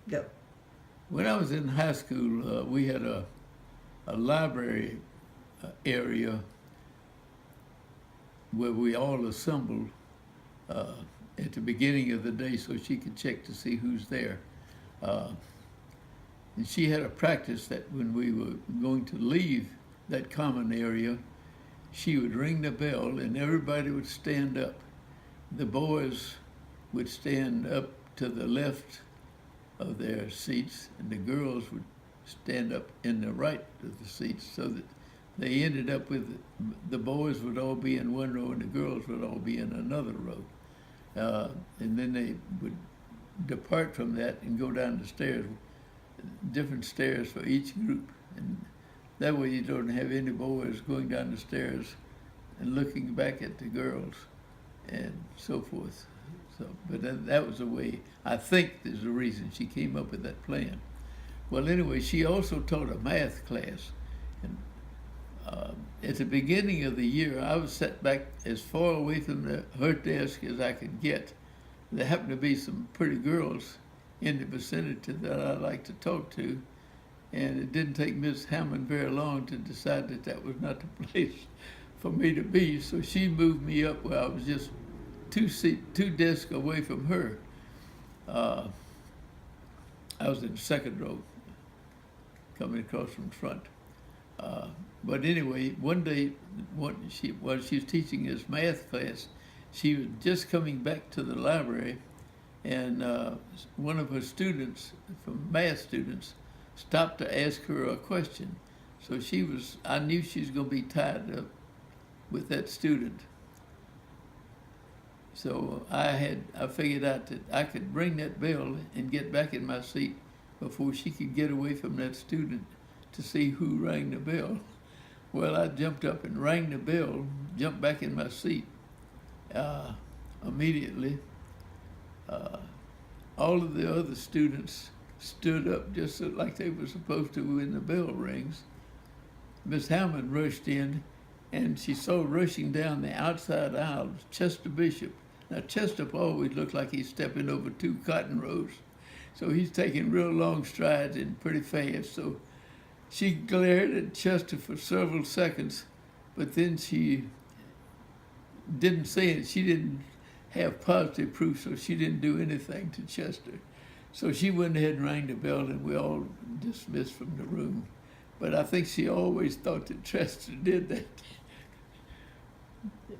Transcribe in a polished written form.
Yep. When I was in high school, we had a library area where we all assembled uh, at the beginning of the day so she could check to see who's there. Uh, and she had a practice that when we were going to leave that common area, she would ring the bell and everybody would stand up. The boys would stand up to the left of their seats, and the girls would stand up in the right of the seats, so that they ended up with the boys would all be in one row and the girls would all be in another row. And then they would depart from that and go down the stairs, different stairs for each group. And that way you don't have any boys going down the stairs and looking back at the girls and so forth. So, but that was the way, I think there's a reason she came up with that plan. Well, anyway, she also taught a math class. And at the beginning of the year, I was set back as far away from her desk as I could get. There happened to be some pretty girls in the vicinity that I liked to talk to, and it didn't take Miss Hammond very long to decide that that was not the place for me to be. So she moved me up where I was just two desks away from her. Uh, I was in the second row, coming across from the front. But anyway, one day, while she was teaching this math class, she was just coming back to the library, and one of her students, from math students, stopped to ask her a question. So I knew she was going to be tied up with that student. So I figured out that I could ring that bell and get back in my seat before she could get away from that student to see who rang the bell. Well, I jumped up and rang the bell, jumped back in my seat immediately. All of the other students stood up just like they were supposed to when the bell rings. Miss Hammond rushed in, and she saw rushing down the outside aisle Chester Bishop. Now, Chester always looked like he's stepping over two cotton rows. So he's taking real long strides and pretty fast. So she glared at Chester for several seconds, but then she didn't say it. She didn't have positive proof, so she didn't do anything to Chester. So she went ahead and rang the bell, and we all dismissed from the room. But I think she always thought that Chester did that.